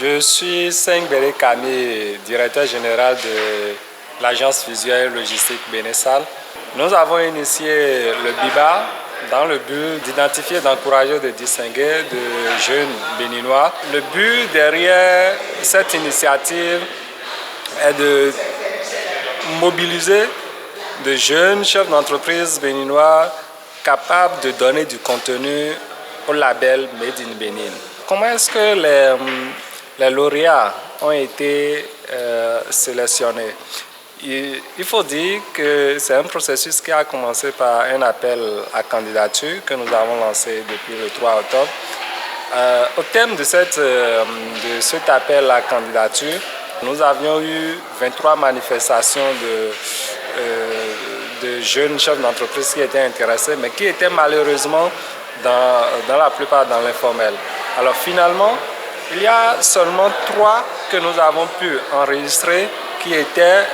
Je suis Sengbele Kami, directeur général de l'agence visuelle logistique Bénessal. Nous avons initié le BIBA dans le but d'identifier, d'encourager, de distinguer de jeunes béninois. Le but derrière cette initiative est de mobiliser de jeunes chefs d'entreprise béninois capables de donner du contenu au label Made in Bénin. Comment est-ce que les lauréats ont été sélectionnés? Il faut dire que c'est un processus qui a commencé par un appel à candidature que nous avons lancé depuis le 3 octobre. Au thème de cet appel à candidature, nous avions eu 23 manifestations de jeunes chefs d'entreprise qui étaient intéressés, mais qui étaient malheureusement dans la plupart dans l'informel. Alors finalement, il y a seulement 3 que nous avons pu enregistrer qui étaient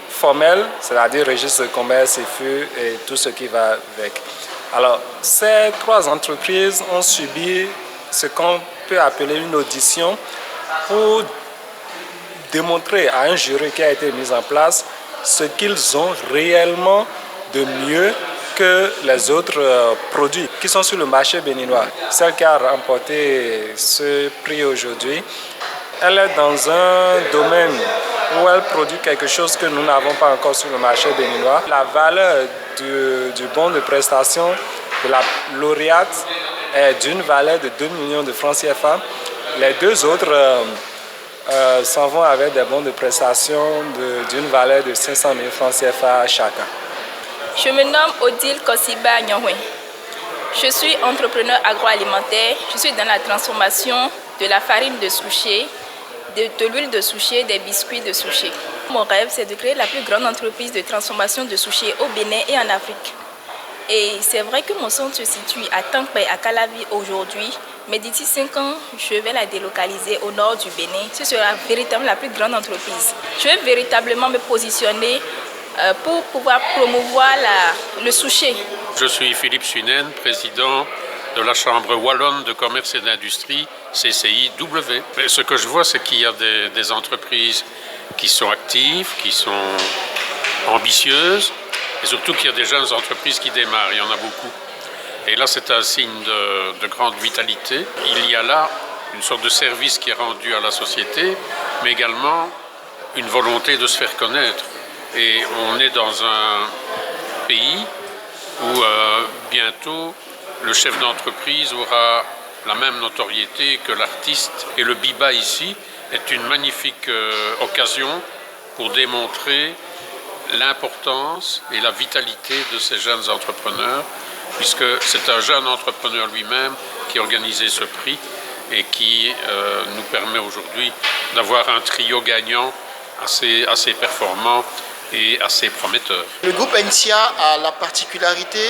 formels, c'est-à-dire registre de commerce, IFU et tout ce qui va avec. Alors, ces 3 entreprises ont subi ce qu'on peut appeler une audition pour démontrer à un jury qui a été mis en place ce qu'ils ont réellement de mieux que les autres produits qui sont sur le marché béninois. Celle qui a remporté ce prix aujourd'hui, elle est dans un domaine où elle produit quelque chose que nous n'avons pas encore sur le marché béninois. La valeur du bon de prestation de la lauréate est d'une valeur de 2 millions de francs CFA. Les 2 autres s'en vont avec des bons de prestation d'une valeur de 500 000 francs CFA chacun. Je me nomme Odile Kosiba Nyongwe. Je suis entrepreneur agroalimentaire. Je suis dans la transformation de la farine de souchet, de l'huile de souchet, des biscuits de souchet. Mon rêve, c'est de créer la plus grande entreprise de transformation de souchet au Bénin et en Afrique. Et c'est vrai que mon centre se situe à Tankpay, à Calavi aujourd'hui, mais d'ici 5 ans, je vais la délocaliser au nord du Bénin. Ce sera véritablement la plus grande entreprise. Je vais véritablement me positionner pour pouvoir promouvoir le souchet. Je suis Philippe Suinen, président de la Chambre wallonne de commerce et d'industrie, CCIW. Mais ce que je vois, c'est qu'il y a des entreprises qui sont actives, qui sont ambitieuses, et surtout qu'il y a des jeunes entreprises qui démarrent, il y en a beaucoup. Et là, c'est un signe de grande vitalité. Il y a là une sorte de service qui est rendu à la société, mais également une volonté de se faire connaître. Et on est dans un pays où bientôt le chef d'entreprise aura la même notoriété que l'artiste. Et le BIBA ici est une magnifique occasion pour démontrer l'importance et la vitalité de ces jeunes entrepreneurs, puisque c'est un jeune entrepreneur lui-même qui a organisé ce prix et qui nous permet aujourd'hui d'avoir un trio gagnant assez performant et assez prometteur. Le groupe NCA a la particularité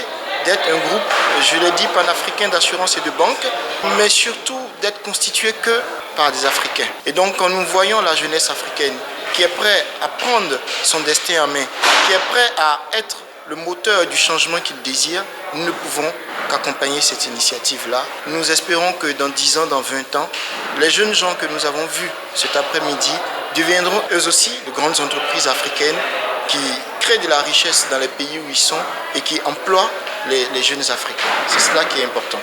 d'être un groupe, je l'ai dit, panafricain d'assurance et de banque, mais surtout d'être constitué que par des Africains. Et donc quand nous voyons la jeunesse africaine qui est prête à prendre son destin en main, qui est prête à être le moteur du changement qu'il désire, nous ne pouvons qu'accompagner cette initiative-là. Nous espérons que dans 10 ans, dans 20 ans, les jeunes gens que nous avons vus cet après-midi deviendront eux aussi de grandes entreprises africaines qui créent de la richesse dans les pays où ils sont et qui emploient les jeunes Africains. C'est cela qui est important.